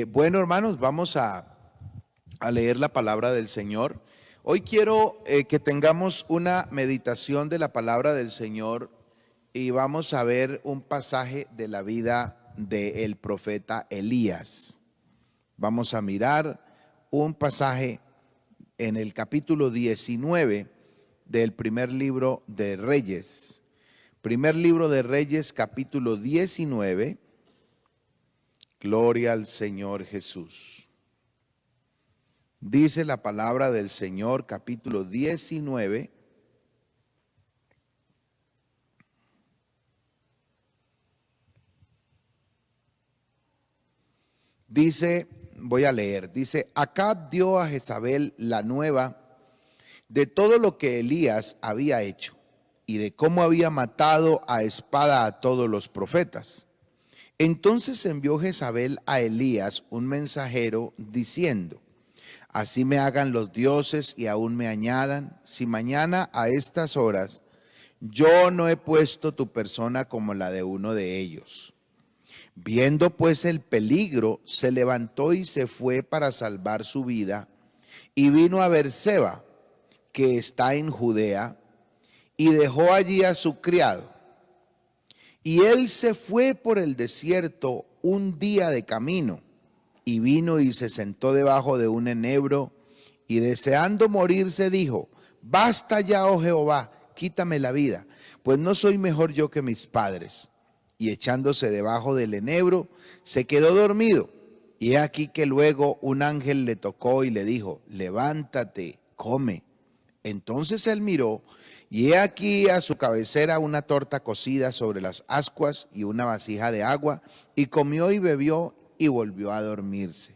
Bueno, hermanos, vamos a leer la palabra del Señor. Hoy quiero que tengamos una meditación de la palabra del Señor y vamos a ver un pasaje de la vida del profeta Elías. Vamos a mirar un pasaje en el capítulo 19 del primer libro de Reyes. Primer libro de Reyes, capítulo 19. Gloria al Señor Jesús. Dice la palabra del Señor, capítulo 19. Dice, voy a leer, dice: Acab dio a Jezabel la nueva de todo lo que Elías había hecho y de cómo había matado a espada a todos los profetas. Entonces envió Jezabel a Elías un mensajero diciendo: Así me hagan los dioses y aún me añadan, si mañana a estas horas yo no he puesto tu persona como la de uno de ellos. Viendo pues el peligro, se levantó y se fue para salvar su vida, y vino a Beerseba, que está en Judea, y dejó allí a su criado. Y él se fue por el desierto un día de camino, y vino y se sentó debajo de un enebro, y deseando morirse dijo: Basta ya, oh Jehová, quítame la vida, pues no soy mejor yo que mis padres. Y echándose debajo del enebro, se quedó dormido. Y he aquí que luego un ángel le tocó y le dijo: Levántate, come. Entonces él miró, y he aquí a su cabecera una torta cocida sobre las ascuas y una vasija de agua, y comió y bebió y volvió a dormirse.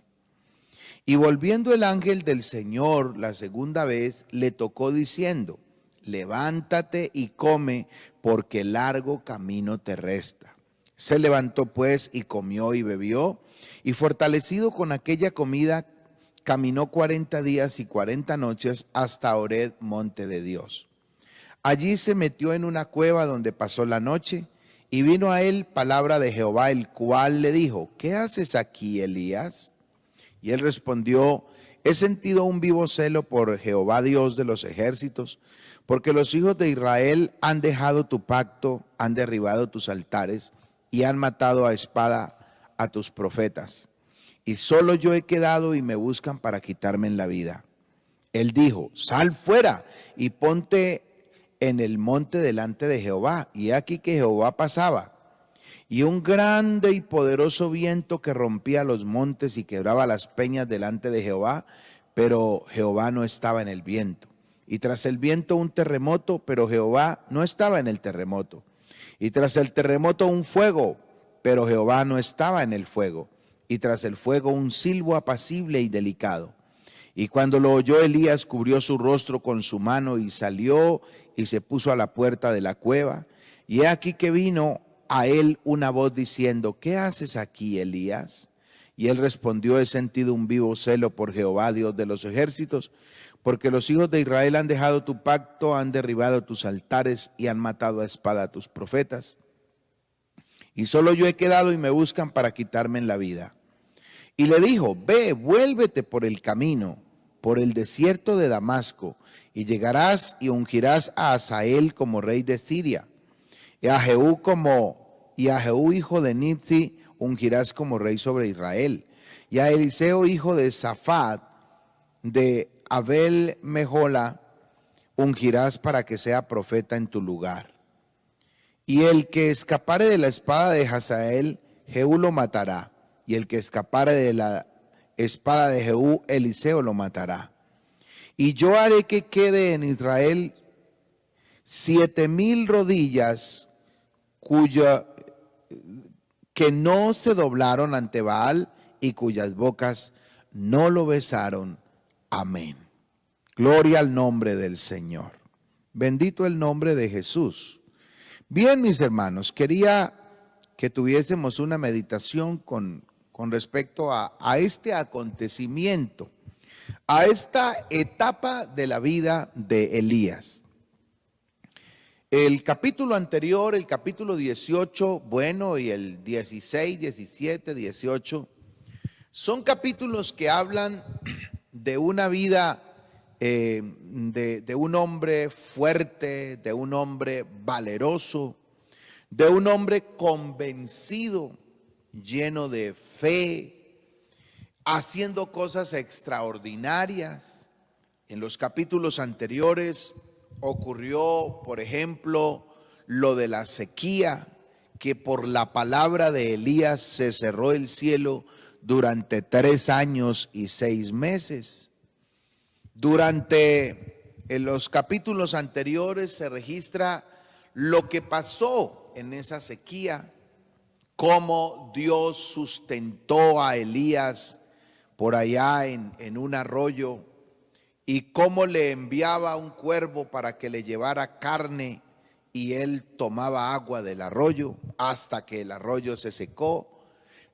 Y volviendo el ángel del Señor la segunda vez, le tocó diciendo: Levántate y come, porque largo camino te resta. Se levantó pues y comió y bebió, y fortalecido con aquella comida, caminó 40 días y 40 noches hasta Horeb, monte de Dios. Allí se metió en una cueva donde pasó la noche, y vino a él palabra de Jehová, el cual le dijo: ¿Qué haces aquí, Elías? Y él respondió: He sentido un vivo celo por Jehová Dios de los ejércitos, porque los hijos de Israel han dejado tu pacto, han derribado tus altares y han matado a espada a tus profetas. Y solo yo he quedado y me buscan para quitarme la vida. Él dijo: Sal fuera y ponte en el monte delante de Jehová. Y aquí que Jehová pasaba, y un grande y poderoso viento que rompía los montes y quebraba las peñas delante de Jehová, pero Jehová no estaba en el viento. Y tras el viento un terremoto, pero Jehová no estaba en el terremoto. Y tras el terremoto un fuego, pero Jehová no estaba en el fuego. Y tras el fuego un silbo apacible y delicado. Y cuando lo oyó Elías, cubrió su rostro con su mano y salió y se puso a la puerta de la cueva. Y he aquí que vino a él una voz diciendo: ¿Qué haces aquí, Elías? Y él respondió: He sentido un vivo celo por Jehová, Dios de los ejércitos, porque los hijos de Israel han dejado tu pacto, han derribado tus altares y han matado a espada a tus profetas. Y solo yo he quedado y me buscan para quitarme la vida. Y le dijo: Ve, vuélvete por el camino, por el desierto de Damasco, y llegarás y ungirás a Hazael como rey de Siria, y a Jehú hijo de Nimsi ungirás como rey sobre Israel, y a Eliseo hijo de Safat de Abel Mejola ungirás para que sea profeta en tu lugar. Y el que escapare de la espada de Hazael, Jehú lo matará, y el que escapare de la espada de Jehú, Eliseo lo matará. Y yo haré que quede en Israel 7,000 rodillas que no se doblaron ante Baal y cuyas bocas no lo besaron. Amén. Gloria al nombre del Señor. Bendito el nombre de Jesús. Bien, mis hermanos, quería que tuviésemos una meditación con respecto a este acontecimiento, a esta etapa de la vida de Elías. El capítulo anterior, el capítulo 18, bueno, y el 16, 17, 18, Son capítulos que hablan de una vida de un hombre fuerte, de un hombre valeroso, de un hombre convencido, lleno de fe, haciendo cosas extraordinarias. En los capítulos anteriores ocurrió, por ejemplo, lo de la sequía, que por la palabra de Elías se cerró el cielo durante 3 años y 6 meses. En los capítulos anteriores se registra lo que pasó en esa sequía, cómo Dios sustentó a Elías por allá en un arroyo y cómo le enviaba un cuervo para que le llevara carne y él tomaba agua del arroyo hasta que el arroyo se secó.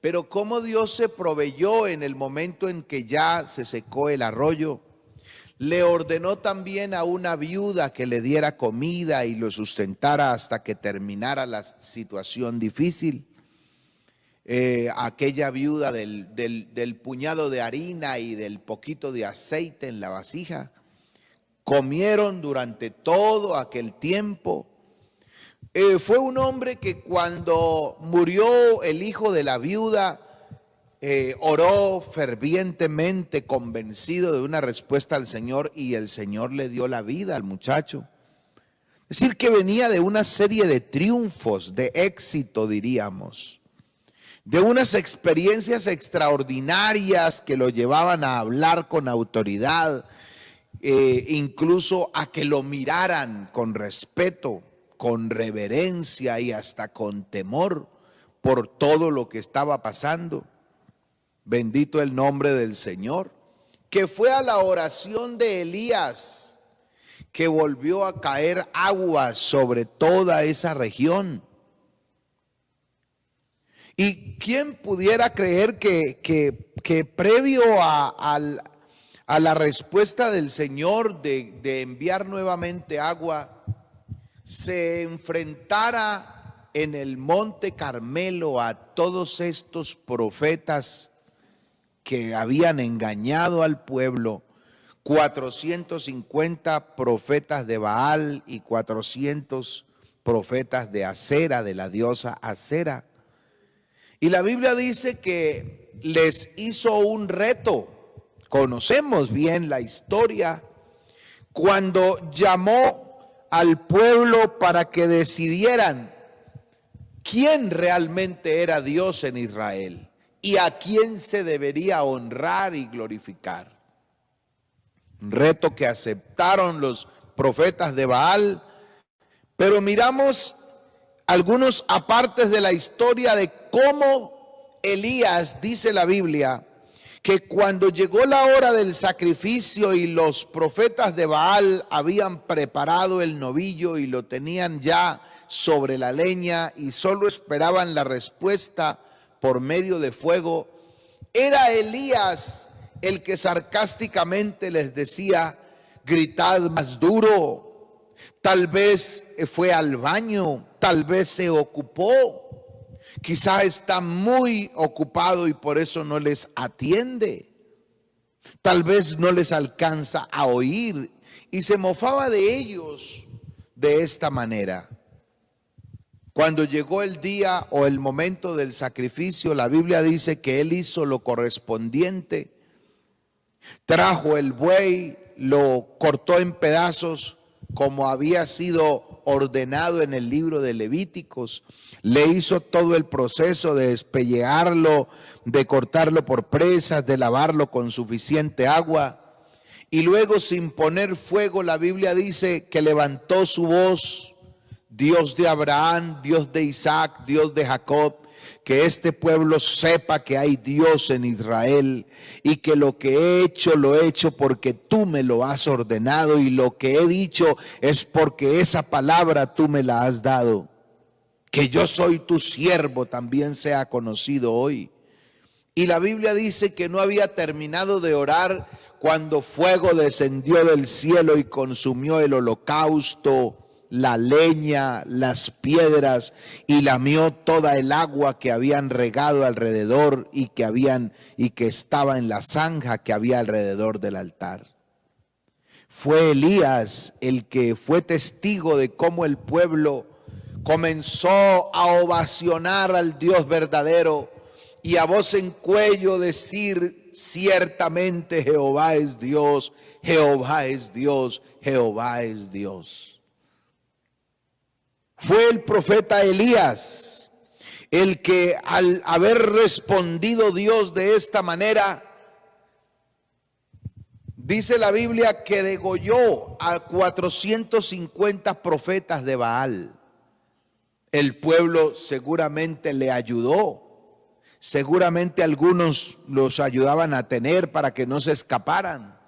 Pero cómo Dios se proveyó en el momento en que ya se secó el arroyo. Le ordenó también a una viuda que le diera comida y lo sustentara hasta que terminara la situación difícil. Aquella viuda del puñado de harina y del poquito de aceite en la vasija. Comieron durante todo aquel tiempo. Fue un hombre que cuando murió el hijo de la viuda, oró fervientemente, convencido de una respuesta al Señor, y el Señor le dio la vida al muchacho. Es decir, que venía de una serie de triunfos, de éxito, diríamos, de unas experiencias extraordinarias que lo llevaban a hablar con autoridad, incluso a que lo miraran con respeto, con reverencia y hasta con temor por todo lo que estaba pasando. Bendito el nombre del Señor, que fue a la oración de Elías que volvió a caer agua sobre toda esa región. ¿Y quién pudiera creer que previo a la respuesta del Señor de enviar nuevamente agua, se enfrentara en el Monte Carmelo a todos estos profetas que habían engañado al pueblo? 450 profetas de Baal y 400 profetas de Acera, de la diosa Acera. Y la Biblia dice que les hizo un reto. Conocemos bien la historia. Cuando llamó al pueblo para que decidieran quién realmente era Dios en Israel y a quién se debería honrar y glorificar. Un reto que aceptaron los profetas de Baal, pero miramos algunos apartes de la historia de cómo Elías, dice la Biblia, que cuando llegó la hora del sacrificio y los profetas de Baal habían preparado el novillo y lo tenían ya sobre la leña y solo esperaban la respuesta por medio de fuego, era Elías el que sarcásticamente les decía: gritad más duro. Tal vez fue al baño, tal vez se ocupó. Quizá está muy ocupado y por eso no les atiende. Tal vez no les alcanza a oír. Y se mofaba de ellos de esta manera. Cuando llegó el día o el momento del sacrificio, la Biblia dice que él hizo lo correspondiente. Trajo el buey, lo cortó en pedazos como había sido ordenado en el libro de Levíticos. Le hizo todo el proceso de despellejarlo, de cortarlo por presas, de lavarlo con suficiente agua. Y luego, sin poner fuego, la Biblia dice que levantó su voz: Dios de Abraham, Dios de Isaac, Dios de Jacob, que este pueblo sepa que hay Dios en Israel y que lo que he hecho lo he hecho porque tú me lo has ordenado, y lo que he dicho es porque esa palabra tú me la has dado. Que yo soy tu siervo también sea conocido hoy. Y la Biblia dice que no había terminado de orar cuando fuego descendió del cielo y consumió el holocausto la leña, las piedras, y lamió toda el agua que habían regado alrededor y que estaba en la zanja que había alrededor del altar. Fue Elías el que fue testigo de cómo el pueblo comenzó a ovacionar al Dios verdadero y a voz en cuello decir: ciertamente Jehová es Dios, Jehová es Dios, Jehová es Dios. Fue el profeta Elías el que, al haber respondido Dios de esta manera, dice la Biblia que degolló a 450 profetas de Baal. El pueblo seguramente le ayudó. Seguramente algunos los ayudaban a tener para que no se escaparan.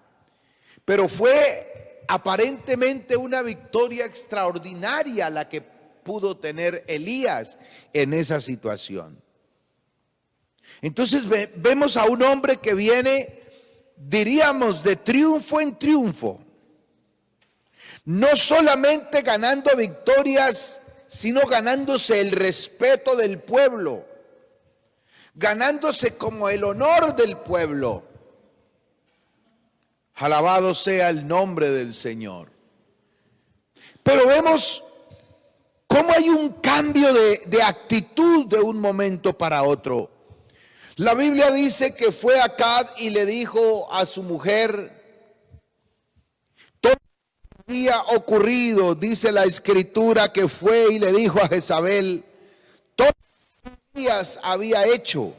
Pero fue aparentemente una victoria extraordinaria la que pudo tener Elías en esa situación. Entonces vemos a un hombre que viene, diríamos, de triunfo en triunfo. No solamente ganando victorias, sino ganándose el respeto del pueblo, ganándose como el honor del pueblo. Alabado sea el nombre del Señor. Pero vemos cómo hay un cambio de actitud de un momento para otro. La Biblia dice que fue Acab y le dijo a su mujer: todo había ocurrido, dice la Escritura, que fue y le dijo a Jezabel todo lo que Elías había hecho.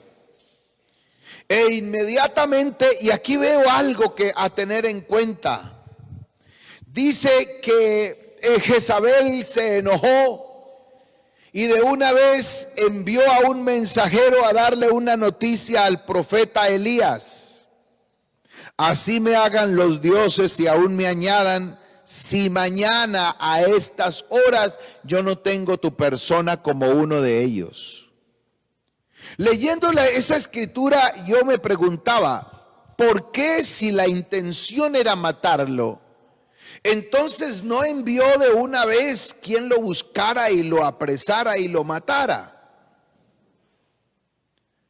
E inmediatamente, y aquí veo algo que a tener en cuenta, dice que Jezabel se enojó y de una vez envió a un mensajero a darle una noticia al profeta Elías: así me hagan los dioses y aún me añadan, si mañana a estas horas yo no tengo tu persona como uno de ellos. Leyendo esa escritura, yo me preguntaba, ¿por qué, si la intención era matarlo, entonces no envió de una vez quien lo buscara y lo apresara y lo matara?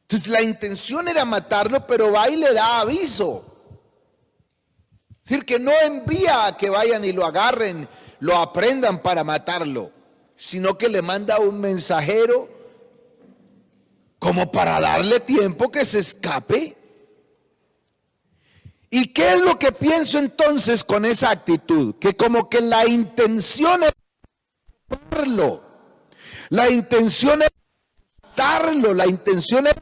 Entonces la intención era matarlo, pero va y le da aviso. Es decir, que no envía a que vayan y lo agarren, lo aprendan para matarlo, sino que le manda un mensajero como para darle tiempo que se escape. ¿Y qué es lo que pienso entonces con esa actitud? Que como que la intención es matarlo, la intención es matarlo, la intención es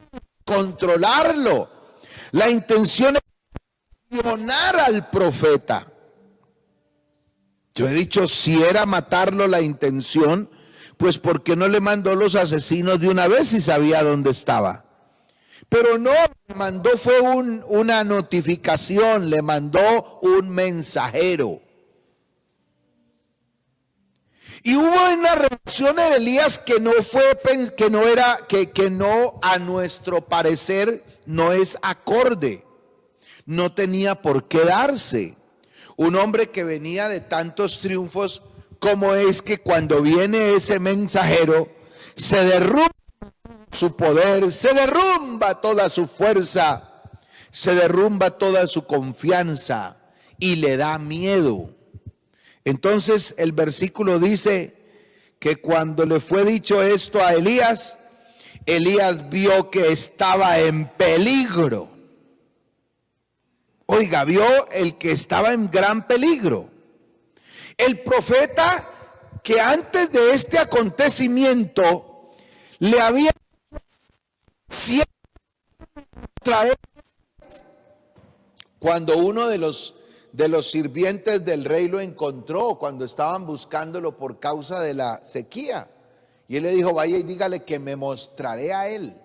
controlarlo, la intención es presionar al profeta. Yo he dicho, si era matarlo la intención, pues ¿por qué no le mandó los asesinos de una vez si sabía dónde estaba? Pero no, le mandó fue una notificación, le mandó un mensajero. Y hubo una reacción de Elías que no a nuestro parecer no es acorde, no tenía por qué darse. Un hombre que venía de tantos triunfos, ¿cómo es que cuando viene ese mensajero se derrumba su poder, se derrumba toda su fuerza, se derrumba toda su confianza y le da miedo? Entonces el versículo dice que cuando le fue dicho esto a Elías, Elías vio que estaba en peligro. Oiga, vio el que estaba en gran peligro. El profeta que antes de este acontecimiento le había traer, cuando uno de los sirvientes del rey lo encontró, cuando estaban buscándolo por causa de la sequía, y él le dijo: vaya y dígale que me mostraré a él.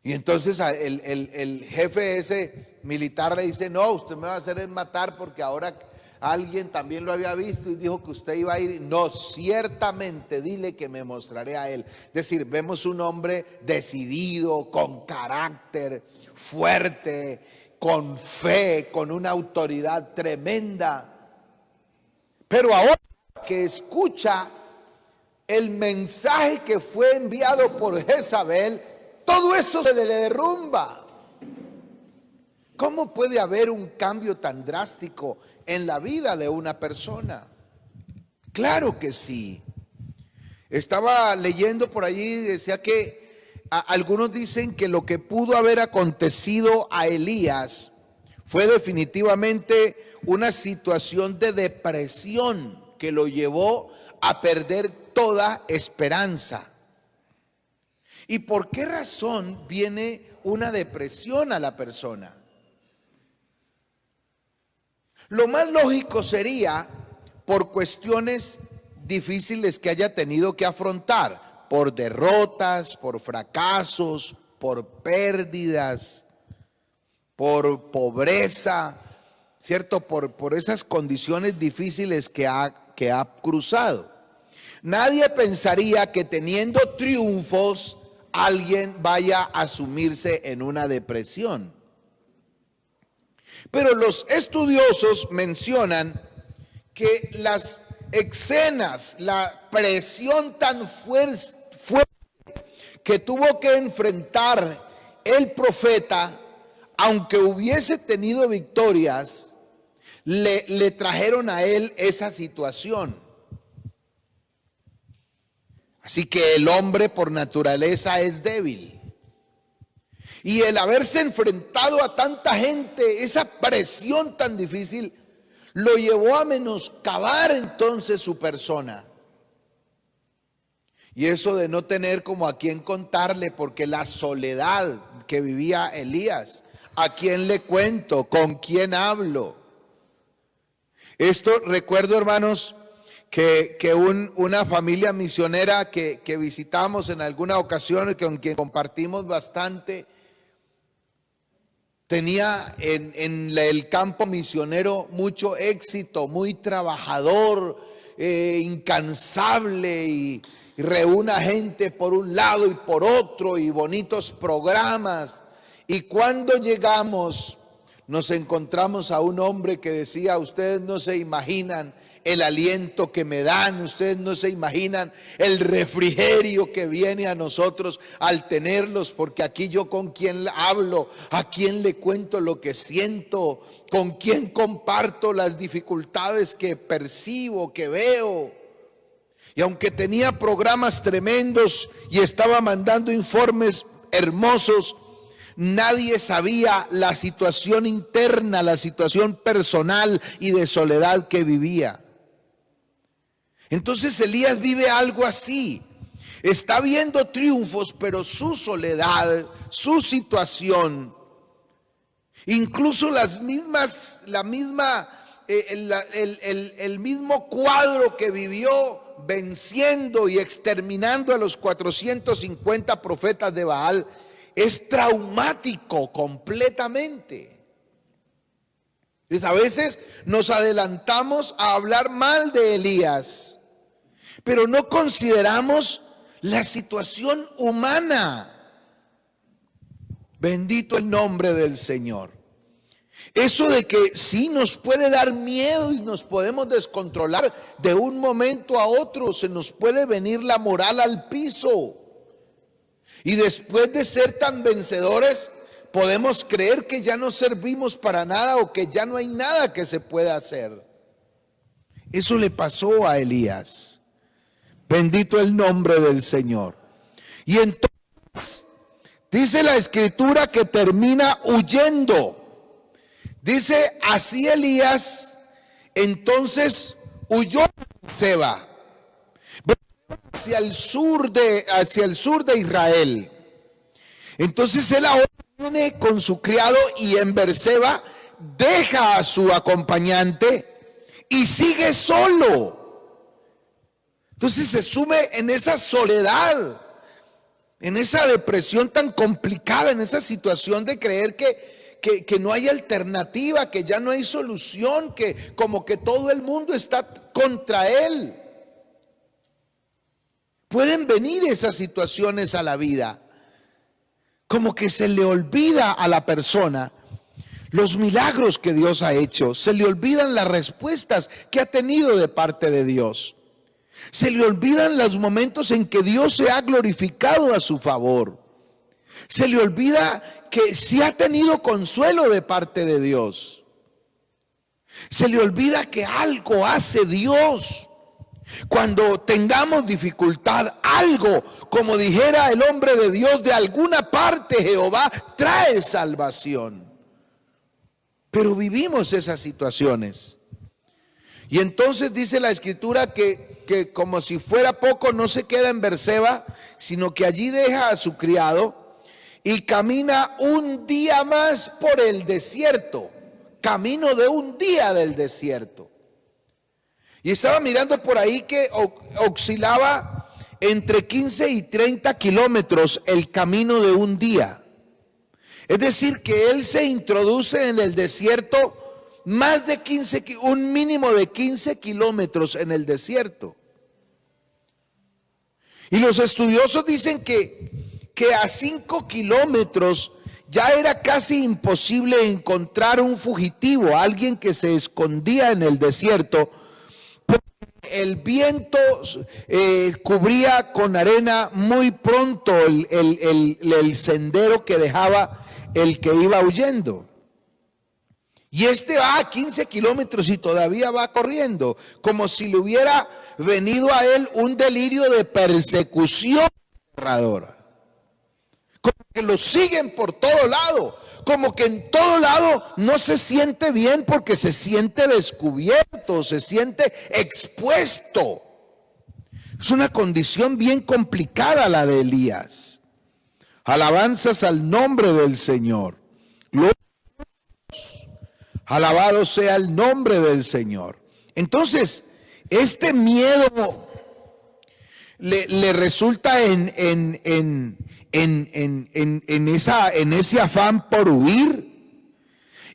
Y entonces el jefe ese militar le dice: no, usted me va a hacer es matar, porque ahora alguien también lo había visto y dijo que usted iba a ir. No, ciertamente, dile que me mostraré a él. Es decir, vemos un hombre decidido, con carácter, fuerte, con fe, con una autoridad tremenda. Pero ahora que escucha el mensaje que fue enviado por Jezabel, todo eso se le derrumba. ¿Cómo puede haber un cambio tan drástico en la vida de una persona? Claro que sí. Estaba leyendo por allí y decía que algunos dicen que lo que pudo haber acontecido a Elías fue definitivamente una situación de depresión que lo llevó a perder toda esperanza. ¿Y por qué razón viene una depresión a la persona? Lo más lógico sería por cuestiones difíciles que haya tenido que afrontar, por derrotas, por fracasos, por pérdidas, por pobreza, ¿cierto? Por esas condiciones difíciles que ha cruzado. Nadie pensaría que teniendo triunfos alguien vaya a sumirse en una depresión. Pero los estudiosos mencionan que las escenas, la presión tan fuerte que tuvo que enfrentar el profeta, aunque hubiese tenido victorias, le trajeron a él esa situación. Así que el hombre por naturaleza es débil. Y el haberse enfrentado a tanta gente, esa presión tan difícil, lo llevó a menoscabar entonces su persona. Y eso de no tener como a quién contarle, porque la soledad que vivía Elías, ¿a quién le cuento? ¿Con quién hablo? Esto recuerdo, hermanos, que una familia misionera que visitamos en alguna ocasión, con quien compartimos bastante, tenía en el campo misionero mucho éxito, muy trabajador, incansable, y reúne gente por un lado y por otro, y bonitos programas. Y cuando llegamos, nos encontramos a un hombre que decía: ustedes no se imaginan el aliento que me dan, ustedes no se imaginan el refrigerio que viene a nosotros al tenerlos, porque aquí yo con quién hablo, a quién le cuento lo que siento, con quién comparto las dificultades que percibo, que veo. Y aunque tenía programas tremendos y estaba mandando informes hermosos, nadie sabía la situación interna, la situación personal y de soledad que vivía. Entonces Elías vive algo así. Está viendo triunfos, pero su soledad, su situación, incluso el mismo cuadro que vivió venciendo y exterminando a los 450 profetas de Baal, es traumático completamente. Entonces a veces nos adelantamos a hablar mal de Elías, pero no consideramos la situación humana. Bendito el nombre del Señor. Eso de que sí nos puede dar miedo y nos podemos descontrolar de un momento a otro, se nos puede venir la moral al piso. Y después de ser tan vencedores, podemos creer que ya no servimos para nada o que ya no hay nada que se pueda hacer. Eso le pasó a Elías. Bendito el nombre del Señor. Y entonces dice la Escritura que termina huyendo. Dice: así Elías entonces huyó a Berseba, hacia el sur de Israel. Entonces él ahora viene con su criado y en Berseba deja a su acompañante y sigue solo. Entonces se sume en esa soledad, en esa depresión tan complicada, en esa situación de creer que no hay alternativa, que ya no hay solución, que como que todo el mundo está contra él. Pueden venir esas situaciones a la vida, como que se le olvida a la persona los milagros que Dios ha hecho, se le olvidan las respuestas que ha tenido de parte de Dios. Se le olvidan los momentos en que Dios se ha glorificado a su favor. Se le olvida que sí ha tenido consuelo de parte de Dios. Se le olvida que algo hace Dios. Cuando tengamos dificultad, algo, como dijera el hombre de Dios, de alguna parte Jehová trae salvación. Pero vivimos esas situaciones. Y entonces dice la Escritura que como si fuera poco, no se queda en Berseba, sino que allí deja a su criado y camina un día más por el desierto. Camino de un día del desierto. Y estaba mirando por ahí que oscilaba entre 15 y 30 kilómetros el camino de un día. Es decir, que él se introduce en el desierto más de 15, un mínimo de 15 kilómetros en el desierto. Y los estudiosos dicen que a 5 kilómetros ya era casi imposible encontrar un fugitivo, alguien que se escondía en el desierto. El viento cubría con arena muy pronto el sendero que dejaba el que iba huyendo. Y este va a 15 kilómetros y todavía va corriendo, como si le hubiera venido a él un delirio de persecución aterradora. Como que lo siguen por todo lado, como que en todo lado no se siente bien porque se siente descubierto, se siente expuesto. Es una condición bien complicada la de Elías. Alabanzas al nombre del Señor. Gloria a Dios. Alabado sea el nombre del Señor. Entonces, este miedo le resulta en ese afán por huir.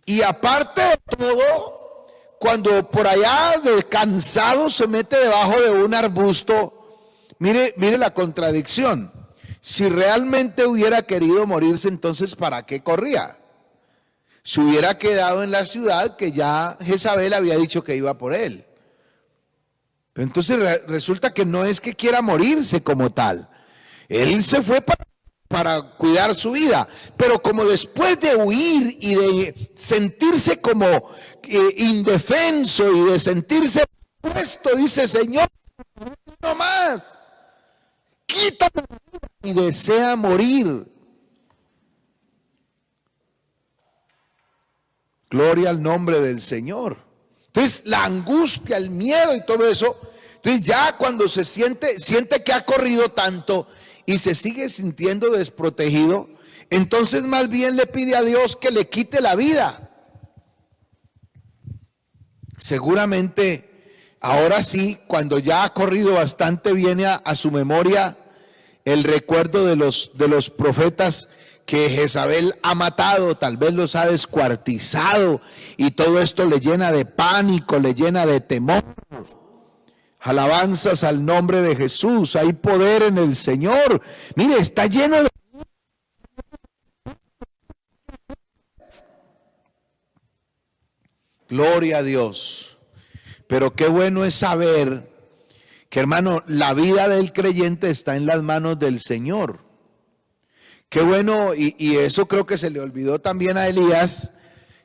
Y aparte de todo, cuando por allá cansado se mete debajo de un arbusto, mire la contradicción. Si realmente hubiera querido morirse, entonces ¿para qué corría? Se hubiera quedado en la ciudad, que ya Jezabel había dicho que iba por él. Pero entonces resulta que no es que quiera morirse como tal. Él se fue para cuidar su vida, pero como después de huir y de sentirse como indefenso y de sentirse puesto, dice: Señor, no más, quítame, y desea morir. Gloria al nombre del Señor. Entonces la angustia, el miedo y todo eso, entonces ya cuando se siente que ha corrido tanto y se sigue sintiendo desprotegido, entonces más bien le pide a Dios que le quite la vida. Seguramente ahora sí, cuando ya ha corrido bastante, viene a su memoria el recuerdo de los profetas que Jezabel ha matado, tal vez los ha descuartizado, y todo esto le llena de pánico, le llena de temor. Alabanzas al nombre de Jesús. Hay poder en el Señor. Mire, está lleno de... Gloria a Dios. Pero qué bueno es saber que, hermano, la vida del creyente está en las manos del Señor. Qué bueno, y eso creo que se le olvidó también a Elías,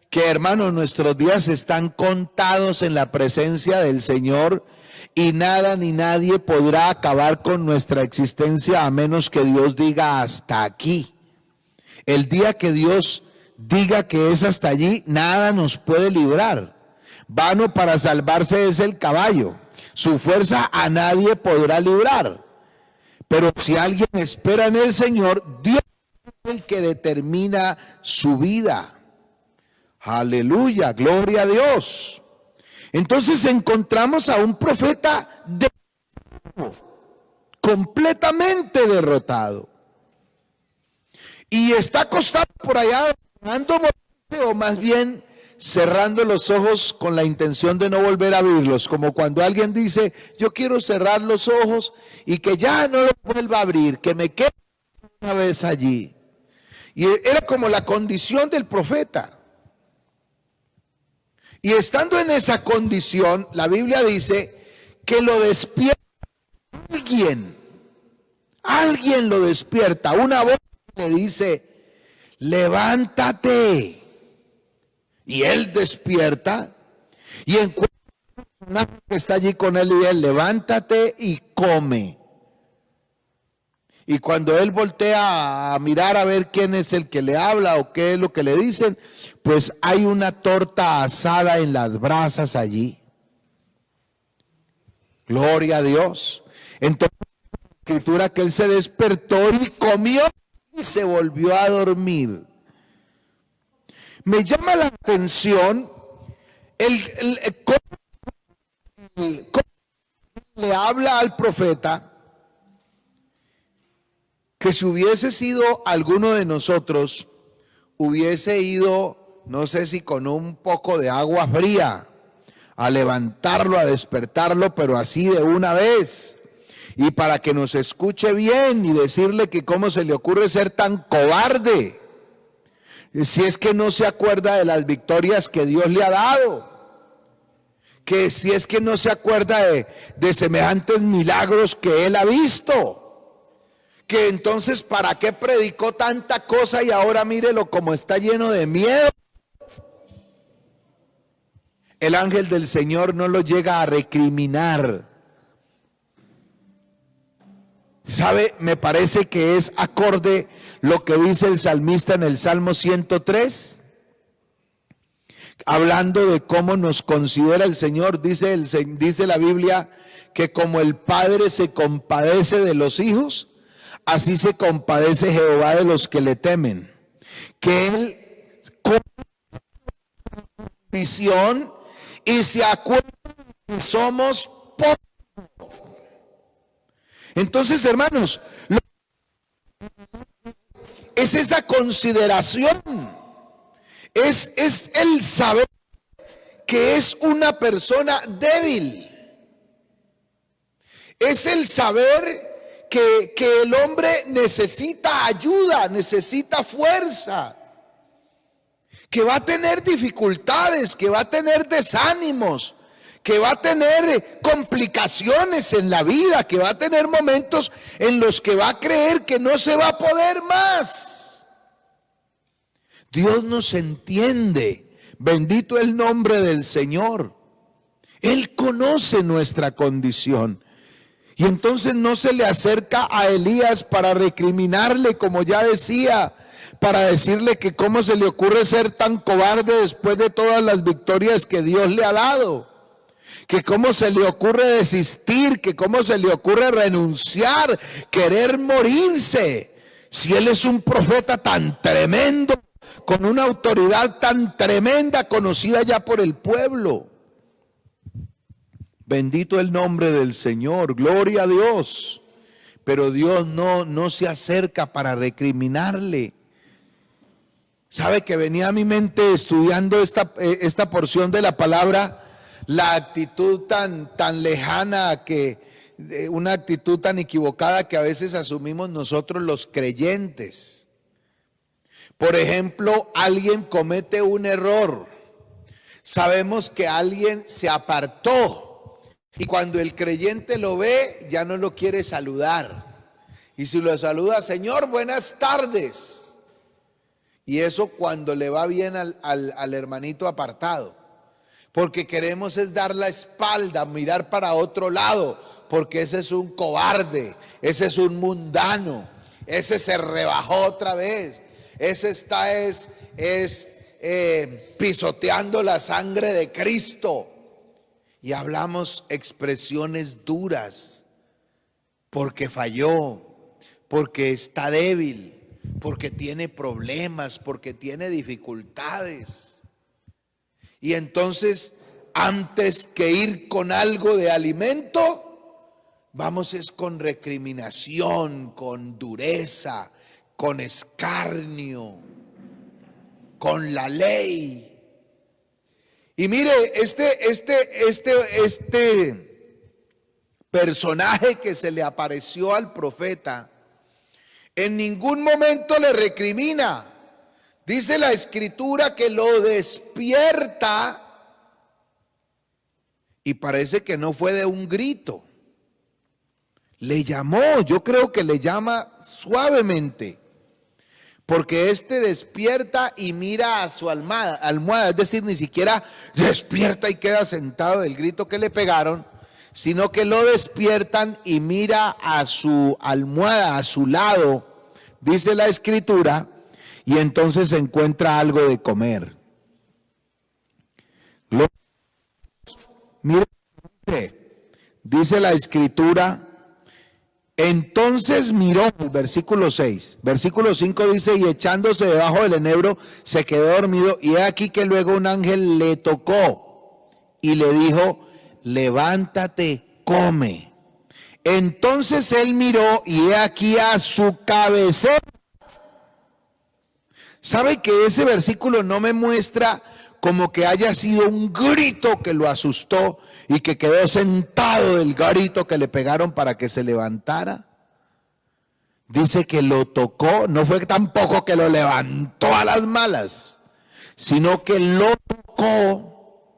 que, hermano, nuestros días están contados en la presencia del Señor, y nada ni nadie podrá acabar con nuestra existencia a menos que Dios diga hasta aquí. El día que Dios diga que es hasta allí, nada nos puede librar. Vano para salvarse es el caballo, su fuerza a nadie podrá librar. Pero si alguien espera en el Señor, Dios es el que determina su vida. Aleluya, gloria a Dios. Entonces encontramos a un profeta completamente derrotado. Y está acostado por allá, o más bien cerrando los ojos con la intención de no volver a abrirlos, como cuando alguien dice: yo quiero cerrar los ojos y que ya no los vuelva a abrir, que me quede una vez allí. Y era como la condición del profeta. Y estando en esa condición, la Biblia dice que lo despierta alguien lo despierta. Una voz le dice, levántate. Y él despierta y encuentra a un personaje que está allí con él y él, levántate y come. Y cuando él voltea a mirar a ver quién es el que le habla o qué es lo que le dicen, pues hay una torta asada en las brasas allí. Gloria a Dios. Entonces, la escritura que él se despertó y comió y se volvió a dormir. Me llama la atención cómo le habla al profeta, que si hubiese sido alguno de nosotros, hubiese ido, no sé si con un poco de agua fría, a levantarlo, a despertarlo, pero así de una vez, y para que nos escuche bien y decirle que cómo se le ocurre ser tan cobarde, si es que no se acuerda de las victorias que Dios le ha dado, que si es que no se acuerda de semejantes milagros que él ha visto, que entonces para qué predicó tanta cosa y ahora mírelo como está lleno de miedo. El ángel del Señor no lo llega a recriminar. ¿Sabe? Me parece que es acorde lo que dice el salmista en el Salmo 103. Hablando de cómo nos considera el Señor, dice la Biblia que como el Padre se compadece de los hijos, así se compadece Jehová de los que le temen. Que Él con visión y se acuerda que somos polvo. Entonces, hermanos, es esa consideración, es el saber que es una persona débil, es el saber que el hombre necesita ayuda, necesita fuerza, que va a tener dificultades, que va a tener desánimos, que va a tener complicaciones en la vida, que va a tener momentos en los que va a creer que no se va a poder más. Dios nos entiende, bendito el nombre del Señor. Él conoce nuestra condición. Y entonces no se le acerca a Elías para recriminarle, como ya decía, para decirle que cómo se le ocurre ser tan cobarde después de todas las victorias que Dios le ha dado, que cómo se le ocurre desistir, que cómo se le ocurre renunciar, querer morirse, si él es un profeta tan tremendo, con una autoridad tan tremenda, conocida ya por el pueblo. Bendito el nombre del Señor, gloria a Dios. Pero Dios no se acerca para recriminarle. ¿Sabe que venía a mi mente estudiando esta porción de la palabra? La actitud tan lejana, una actitud tan equivocada que a veces asumimos nosotros los creyentes. Por ejemplo, alguien comete un error. Sabemos que alguien se apartó. Y cuando el creyente lo ve, ya no lo quiere saludar. Y si lo saluda, Señor, buenas tardes. Y eso cuando le va bien al hermanito apartado. Porque queremos es dar la espalda, mirar para otro lado. Porque ese es un cobarde, ese es un mundano, ese se rebajó otra vez. Ese está pisoteando la sangre de Cristo. Y hablamos expresiones duras, porque falló, porque está débil, porque tiene problemas, porque tiene dificultades. Y entonces, antes que ir con algo de alimento, vamos es con recriminación, con dureza, con escarnio, con la ley. Y mire, este personaje que se le apareció al profeta, en ningún momento le recrimina. Dice la escritura que lo despierta y parece que no fue de un grito. Le llamó, yo creo que le llama suavemente, porque despierta y mira a su almohada, es decir, ni siquiera despierta y queda sentado del grito que le pegaron, sino que lo despiertan y mira a su almohada, a su lado, dice la escritura, y entonces encuentra algo de comer. Mire, dice la escritura, entonces miró, el versículo 6, versículo 5 dice, y echándose debajo del enebro se quedó dormido, y he aquí que luego un ángel le tocó y le dijo, levántate, come. Entonces él miró y he aquí a su cabecera. ¿Sabe que ese versículo no me muestra como que haya sido un grito que lo asustó y que quedó sentado del grito que le pegaron para que se levantara? Dice que lo tocó, no fue tampoco que lo levantó a las malas, sino que lo tocó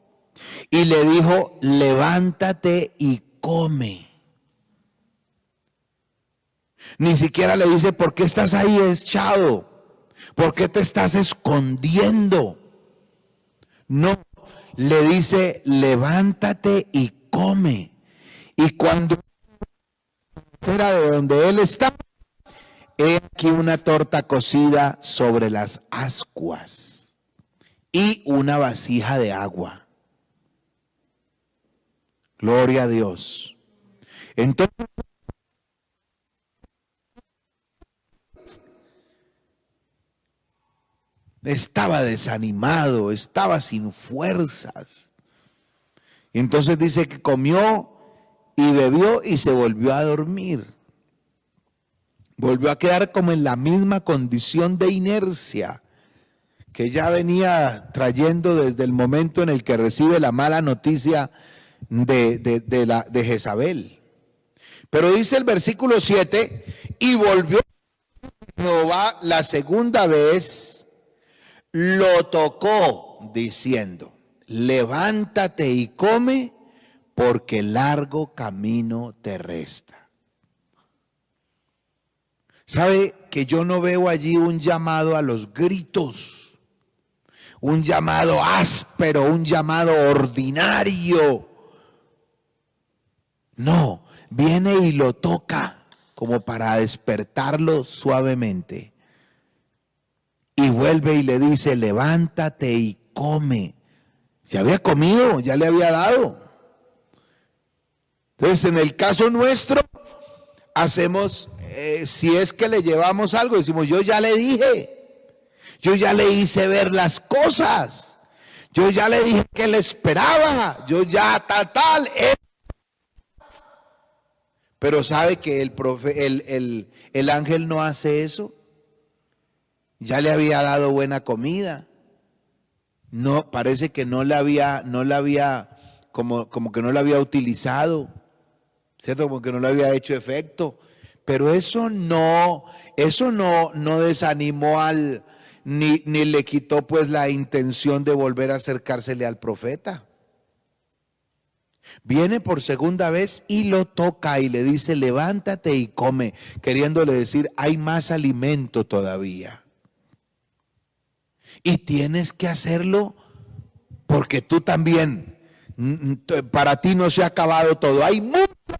y le dijo, levántate y come. Ni siquiera le dice, ¿por qué estás ahí echado? ¿Por qué te estás escondiendo? No, le dice, levántate y come. Y cuando fuera de donde él está, he aquí una torta cocida sobre las ascuas y una vasija de agua. Gloria a Dios. Entonces, estaba desanimado, estaba sin fuerzas. Y entonces dice que comió y bebió y se volvió a dormir. Volvió a quedar como en la misma condición de inercia que ya venía trayendo desde el momento en el que recibe la mala noticia de Jezabel. Pero dice el versículo 7, y volvió Jehová la segunda vez, lo tocó diciendo, levántate y come, porque largo camino te resta. ¿Sabe que yo no veo allí un llamado a los gritos, un llamado áspero, un llamado ordinario? No, viene y lo toca como para despertarlo suavemente. Y vuelve y le dice, levántate y come. Ya había comido, ya le había dado. Entonces, en el caso nuestro, hacemos, si es que le llevamos algo, decimos, yo ya le dije, yo ya le hice ver las cosas, yo ya le dije que le esperaba, yo ya tal. Pero ¿sabe que el ángel no hace eso? Ya le había dado buena comida. No, parece que no la había, como que no la había utilizado, ¿cierto? Como que no le había hecho efecto. Pero eso no desanimó ni le quitó pues la intención de volver a acercársele al profeta. Viene por segunda vez y lo toca y le dice, levántate y come, queriéndole decir, hay más alimento todavía. Y tienes que hacerlo porque tú también, para ti no se ha acabado todo. Hay mucho que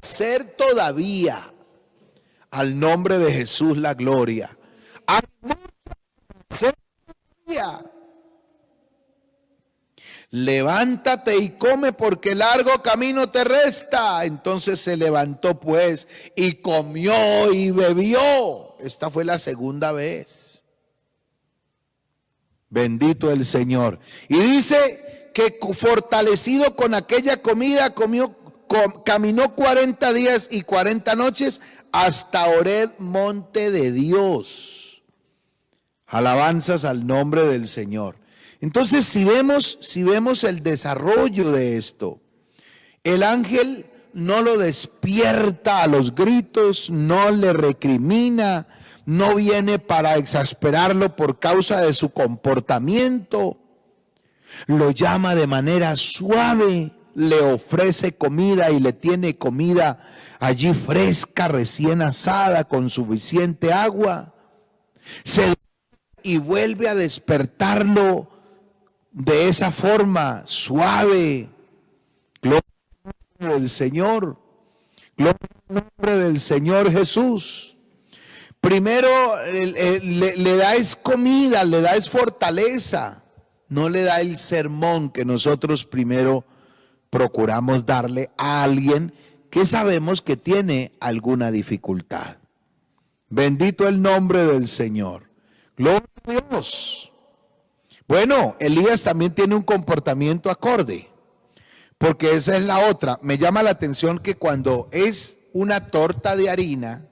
hacer todavía. Al nombre de Jesús la gloria. Hay mucho que hacer todavía. Levántate y come porque largo camino te resta. Entonces se levantó pues y comió y bebió. Esta fue la segunda vez. Bendito el Señor. Y dice que fortalecido con aquella comida, caminó 40 días y 40 noches hasta Horeb, monte de Dios. Alabanzas al nombre del Señor. Entonces, si vemos el desarrollo de esto, el ángel no lo despierta a los gritos, no le recrimina, no viene para exasperarlo por causa de su comportamiento. Lo llama de manera suave, le ofrece comida y le tiene comida allí fresca, recién asada, con suficiente agua, y vuelve a despertarlo de esa forma suave. Gloria al Señor, gloria al nombre del Señor Jesús. Primero le da es comida, le da es fortaleza, no le da el sermón que nosotros primero procuramos darle a alguien que sabemos que tiene alguna dificultad. Bendito el nombre del Señor. Gloria a Dios. Bueno, Elías también tiene un comportamiento acorde, porque esa es la otra. Me llama la atención que cuando es una torta de harina,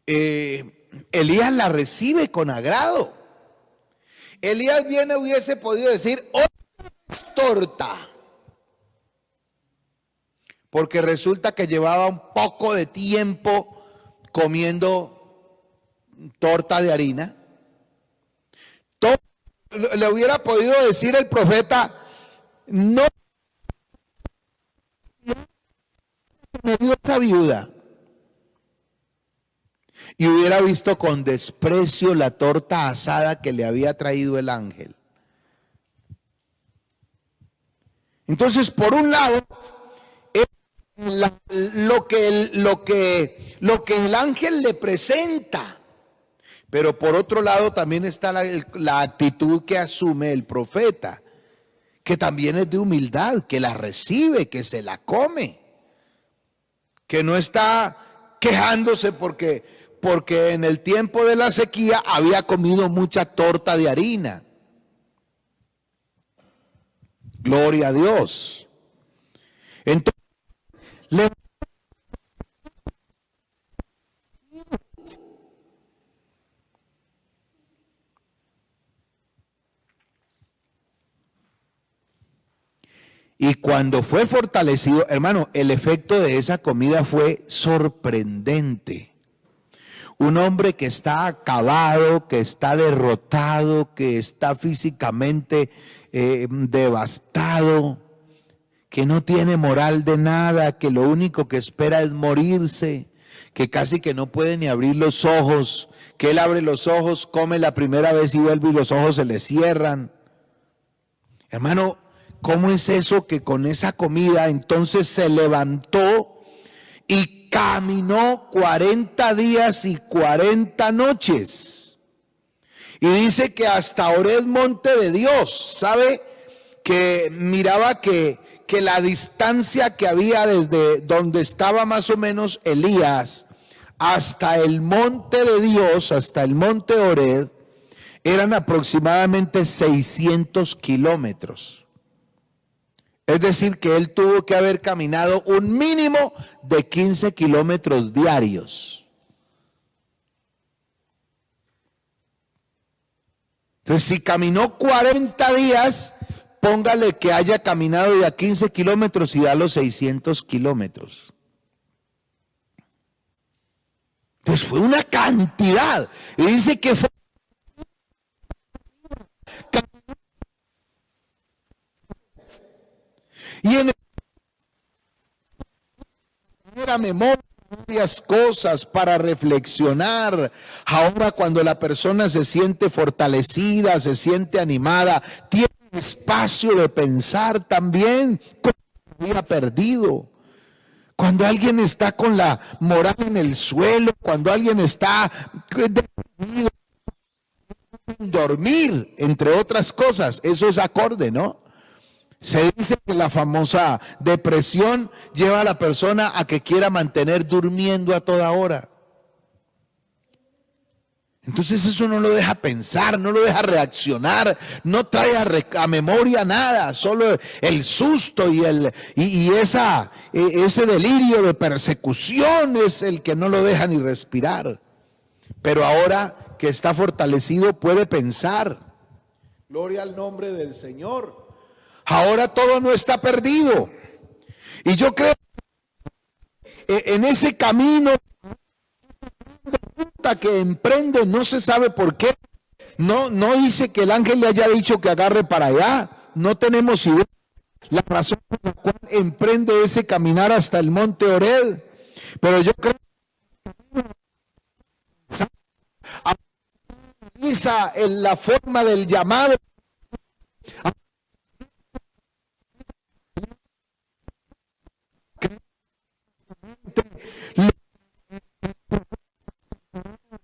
Elías la recibe con agrado. Elías bien hubiese podido decir, otra torta, porque resulta que llevaba un poco de tiempo comiendo torta de harina. Le hubiera podido decir el profeta, no me dio esta viuda, y hubiera visto con desprecio la torta asada que le había traído el ángel. Entonces, por un lado, lo que el ángel le presenta, pero por otro lado también está la actitud que asume el profeta, que también es de humildad, que la recibe, que se la come, que no está quejándose porque en el tiempo de la sequía había comido mucha torta de harina. Gloria a Dios. Entonces, y cuando fue fortalecido, hermano, el efecto de esa comida fue sorprendente. Un hombre que está acabado, que está derrotado, que está físicamente devastado, que no tiene moral de nada, que lo único que espera es morirse, que casi que no puede ni abrir los ojos, que él abre los ojos, come la primera vez y vuelve y los ojos se le cierran. Hermano, ¿cómo es eso que con esa comida entonces se levantó y caminó 40 días y 40 noches? Y dice que hasta Horeb, monte de Dios, ¿sabe? Que miraba que la distancia que había desde donde estaba más o menos Elías hasta el monte de Dios, hasta el monte Horeb, eran aproximadamente 600 kilómetros. Es decir, que él tuvo que haber caminado un mínimo de 15 kilómetros diarios. Entonces, si caminó 40 días, póngale que haya caminado ya 15 kilómetros y da los 600 kilómetros. Entonces, fue una cantidad. Y dice que fue... Y en la memoria varias cosas para reflexionar. Ahora cuando la persona se siente fortalecida, se siente animada, tiene espacio de pensar también como había perdido. Cuando alguien está con la moral en el suelo, cuando alguien está sin dormir, entre otras cosas, eso es acorde, ¿no? Se dice que la famosa depresión lleva a la persona a que quiera mantener durmiendo a toda hora. Entonces eso no lo deja pensar, no lo deja reaccionar, no trae a memoria nada, solo el susto y ese delirio de persecución es el que no lo deja ni respirar. Pero ahora que está fortalecido puede pensar. Gloria al nombre del Señor. Ahora todo no está perdido. Y yo creo que en ese camino que emprende, no se sabe por qué. No dice que el ángel le haya dicho que agarre para allá. No tenemos idea. la razón por la cual emprende ese caminar hasta el monte Oreb. Pero yo creo que analiza en la forma del llamado.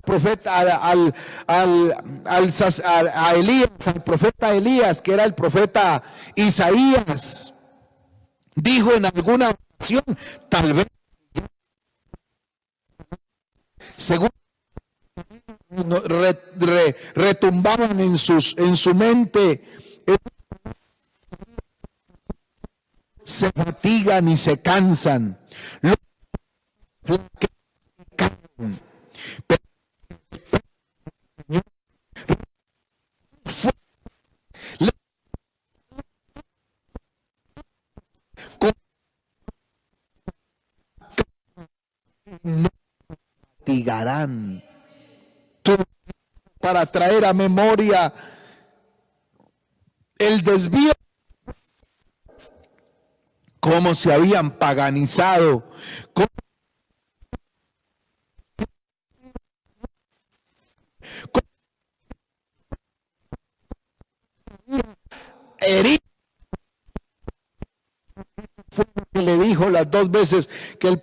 Profeta a Elías, al profeta Elías, que era el profeta Isaías, dijo en alguna ocasión, tal vez, según retumbaban en su mente, se fatigan y se cansan. No fatigarán. Para traer a memoria el desvío, cómo se habían paganizado, cómo herido. Fue lo que le dijo las dos veces que el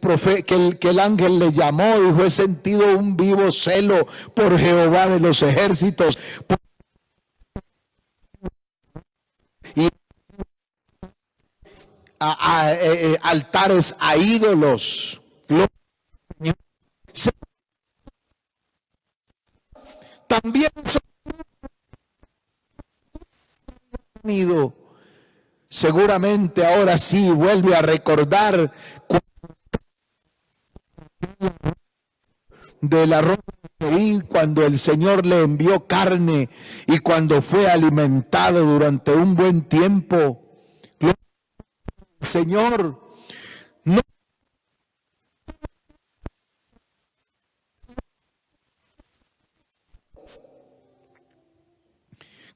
ángel le llamó, dijo: he sentido un vivo celo por Jehová de los ejércitos, y altares a ídolos. También seguramente ahora sí vuelve a recordar de la roca cuando el Señor le envió carne y cuando fue alimentado durante un buen tiempo. Señor, no.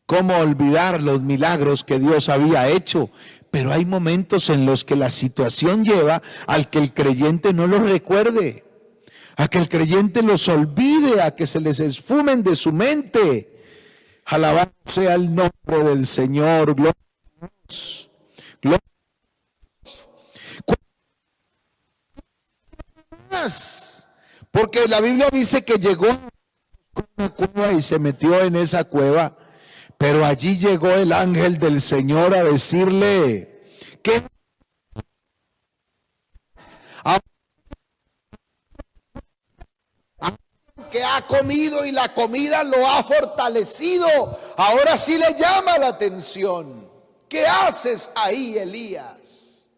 ¿Cómo olvidar los milagros que Dios había hecho? Pero hay momentos en los que la situación lleva al que el creyente no los recuerde, a que el creyente los olvide, a que se les esfumen de su mente. Alabado sea el nombre del Señor. Gloria a Dios. Gloria a Dios. Porque la Biblia dice que llegó a una cueva y se metió en esa cueva. Pero allí llegó el ángel del Señor a decirle que ha comido y la comida lo ha fortalecido. Ahora sí le llama la atención. ¿Qué haces ahí, Elías?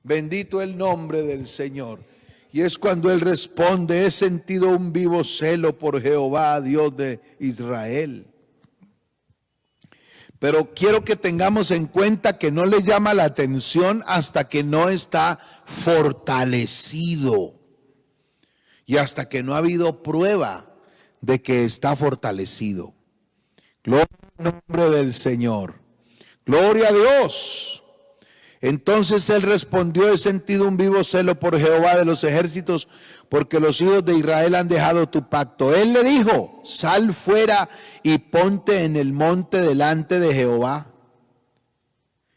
Bendito el nombre del Señor. Y es cuando él responde: he sentido un vivo celo por Jehová, Dios de Israel. Pero quiero que tengamos en cuenta que no le llama la atención hasta que no está fortalecido y hasta que no ha habido prueba de que está fortalecido. Gloria al nombre del Señor. Gloria a Dios. Entonces él respondió: he sentido un vivo celo por Jehová de los ejércitos, porque los hijos de Israel han dejado tu pacto. Él le dijo: sal fuera y ponte en el monte delante de Jehová.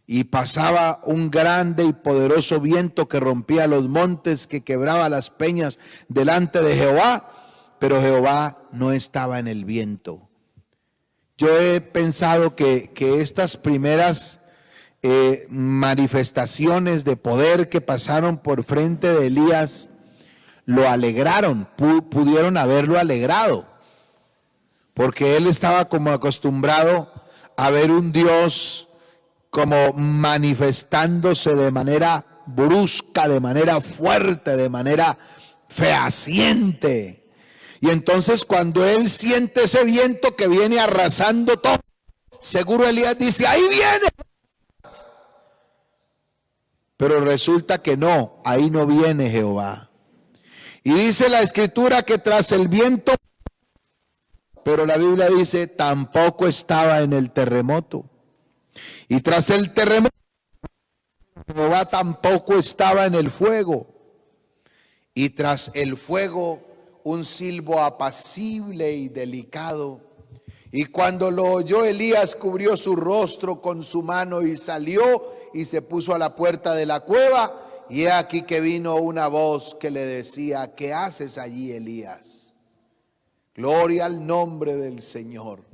Y pasaba un grande y poderoso viento que rompía los montes, que quebraba las peñas delante de Jehová, pero Jehová no estaba en el viento. Yo he pensado que estas primeras manifestaciones de poder que pasaron por frente de Elías lo alegraron, pudieron haberlo alegrado, porque él estaba como acostumbrado a ver un Dios como manifestándose de manera brusca, de manera fuerte, de manera fehaciente. Y entonces cuando él siente ese viento que viene arrasando todo, seguro Elías dice: ahí viene. Pero resulta que no, ahí no viene Jehová. Y dice la Escritura que tras el viento, pero la Biblia dice, tampoco estaba en el terremoto. Y tras el terremoto, Jehová tampoco estaba en el fuego. Y tras el fuego, un silbo apacible y delicado. Y cuando lo oyó Elías, cubrió su rostro con su mano y salió y se puso a la puerta de la cueva. Y he aquí que vino una voz que le decía: ¿qué haces allí, Elías? Gloria al nombre del Señor.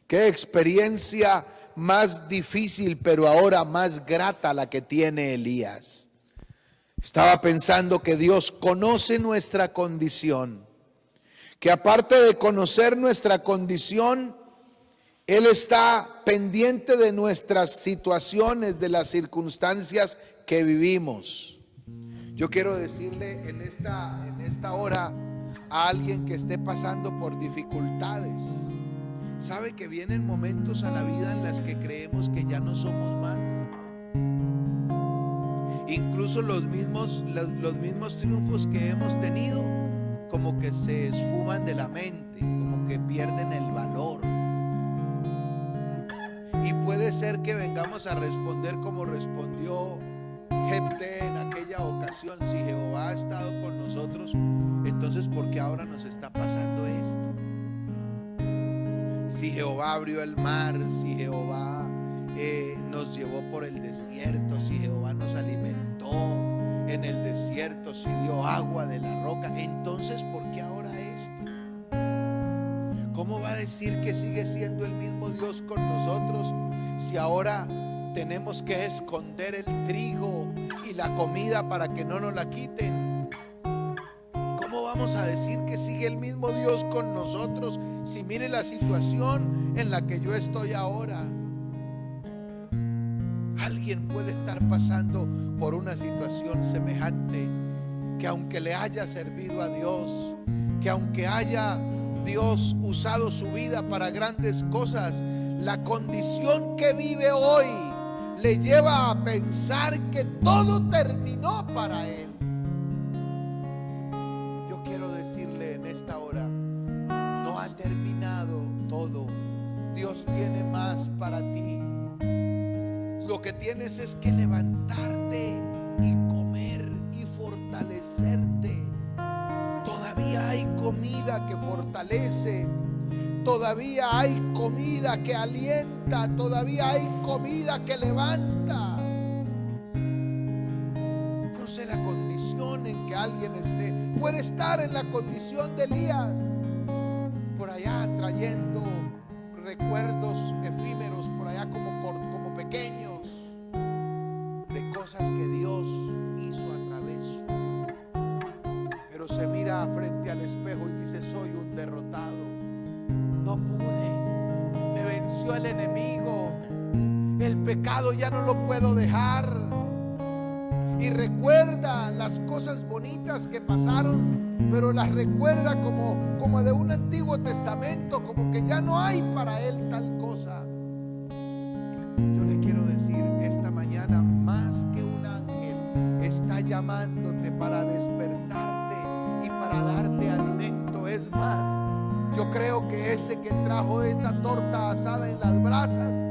Qué experiencia más difícil, pero ahora más grata la que tiene Elías. Estaba pensando que Dios conoce nuestra condición, que aparte de conocer nuestra condición, Él está pendiente de nuestras situaciones, de las circunstancias que vivimos. Yo quiero decirle en esta hora a alguien que esté pasando por dificultades: ¿sabe que vienen momentos a la vida en las que creemos que ya no somos más? Incluso los mismos triunfos que hemos tenido como que se esfuman de la mente, como que pierden el valor. Y puede ser que vengamos a responder como respondió Jefté en aquella ocasión: si Jehová ha estado con nosotros, entonces ¿por qué ahora nos está pasando esto? Si Jehová abrió el mar, si Jehová nos llevó por el desierto, si Jehová nos alimentó en el desierto, si dio agua de la roca, entonces ¿por qué ahora esto? ¿Cómo va a decir que sigue siendo el mismo Dios con nosotros si ahora tenemos que esconder el trigo y la comida para que no nos la quiten? ¿Cómo vamos a decir que sigue el mismo Dios con nosotros si mire la situación en la que yo estoy ahora? Alguien puede estar pasando por una situación semejante, que aunque le haya servido a Dios, que aunque haya Dios usado su vida para grandes cosas, la condición que vive hoy le lleva a pensar que todo terminó para él. Yo quiero decirle en esta hora: no ha terminado todo. Dios tiene más para ti. Lo que tienes es que levantarte y comer y fortalecerte. Todavía hay comida que fortalece, todavía hay comida que alienta, todavía hay comida que levanta. No sé la condición en que alguien esté. Puede estar en la condición de Elías, por allá trayendo recuerdos efímeros, por allá como pequeños, de cosas que Dios hizo a través suyo. Pero se mira frente al espejo y dice: soy un derrotado, no pude, me venció el enemigo, el pecado ya no lo puedo dejar. Y recuerda las cosas bonitas que pasaron, pero las recuerda como de un Antiguo Testamento, como que ya no hay para él tal cosa. Yo le quiero decir esta mañana: más que un ángel está llamándote para despertarte y para darte alimento. Es más, yo creo que ese que trajo esa torta asada en las brasas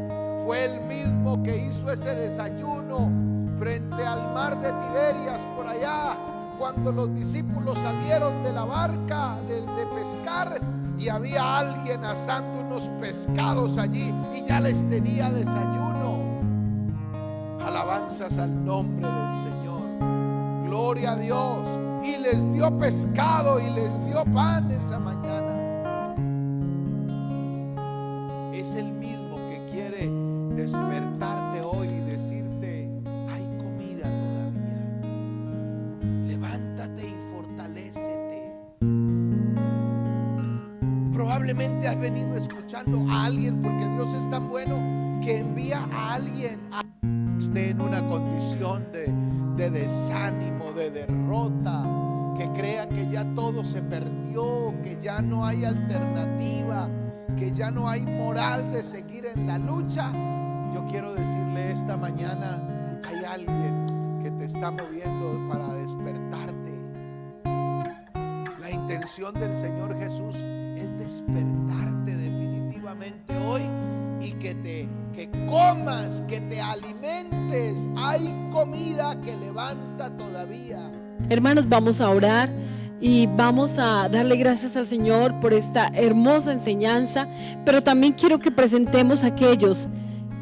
fue el mismo que hizo ese desayuno frente al mar de Tiberias, por allá, cuando los discípulos salieron de la barca de pescar, y había alguien asando unos pescados allí y ya les tenía desayuno. Alabanzas al nombre del Señor. Gloria a Dios. Y les dio pescado y les dio pan esa mañana. Es el mismo que quiere despertarte hoy y decirte: hay comida todavía. Levántate y fortalécete. Probablemente has venido escuchando a alguien, porque Dios es tan bueno que envía a alguien a que esté en una condición de desánimo, de derrota, que crea que ya todo se perdió, que ya no hay alternativa, que ya no hay moral de seguir en la lucha. Yo quiero decirle esta mañana: hay alguien que te está moviendo para despertarte. La intención del Señor Jesús es despertarte definitivamente hoy, y que que comas, que te alimentes. Hay comida que levanta todavía. Hermanos, vamos a orar y vamos a darle gracias al Señor por esta hermosa enseñanza, pero también quiero que presentemos a aquellos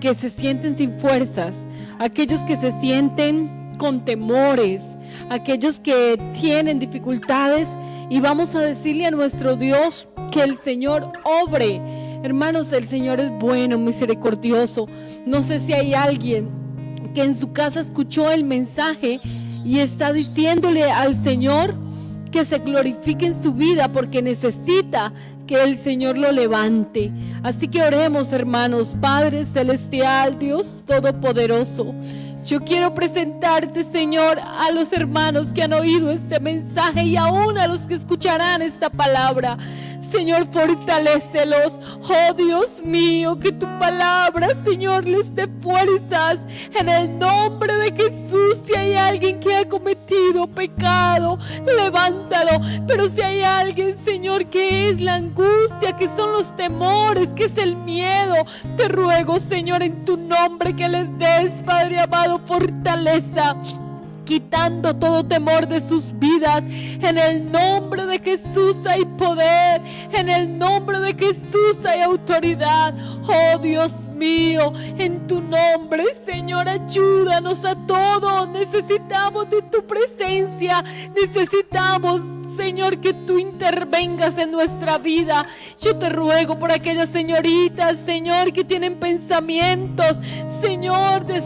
que se sienten sin fuerzas, aquellos que se sienten con temores, aquellos que tienen dificultades, y vamos a decirle a nuestro Dios que el Señor obre. Hermanos, el Señor es bueno, misericordioso. No sé si hay alguien que en su casa escuchó el mensaje y está diciéndole al Señor que se glorifique en su vida porque necesita que el Señor lo levante. Así que oremos, hermanos. Padre celestial, Dios todopoderoso, yo quiero presentarte, Señor, a los hermanos que han oído este mensaje y aún a los que escucharán esta palabra. Señor, fortalécelos. Oh Dios mío, que tu palabra, Señor, les dé fuerzas en el nombre de Jesús. Si hay alguien que ha cometido pecado, levántalo. Pero si hay alguien, Señor, que es la angustia, que son los temores, que es el miedo, te ruego, Señor, en tu nombre que les des, Padre amado, fortaleza, quitando todo temor de sus vidas. En el nombre de Jesús hay poder, en el nombre de Jesús hay autoridad. Oh Dios mío, en tu nombre, Señor, ayúdanos a todos. Necesitamos de tu presencia, necesitamos, Señor, que tú intervengas en nuestra vida. Yo te ruego por aquellas señoritas, Señor, que tienen pensamientos, Señor, de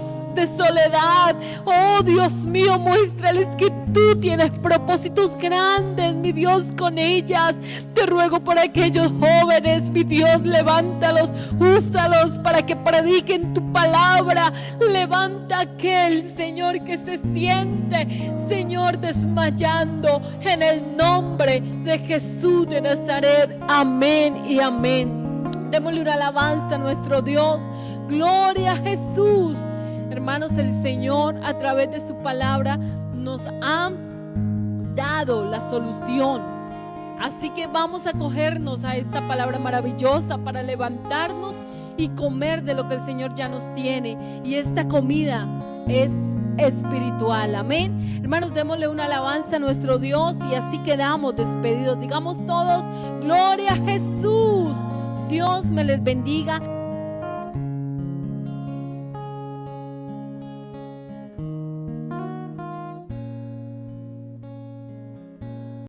soledad. Oh Dios mío, muéstrales que tú tienes propósitos grandes, mi Dios, con ellas. Te ruego por aquellos jóvenes, mi Dios, levántalos, úsalos para que prediquen tu palabra. Levanta a aquel, Señor, que se siente, Señor, desmayando, en el nombre de Jesús de Nazaret. Amén y amén. Démosle una alabanza a nuestro Dios. Gloria a Jesús. Hermanos, el Señor a través de su palabra nos ha dado la solución. Así que vamos a acogernos a esta palabra maravillosa para levantarnos y comer de lo que el Señor ya nos tiene. Y esta comida es espiritual. Amén. Hermanos, démosle una alabanza a nuestro Dios y así quedamos despedidos. Digamos todos, gloria a Jesús. Dios me les bendiga.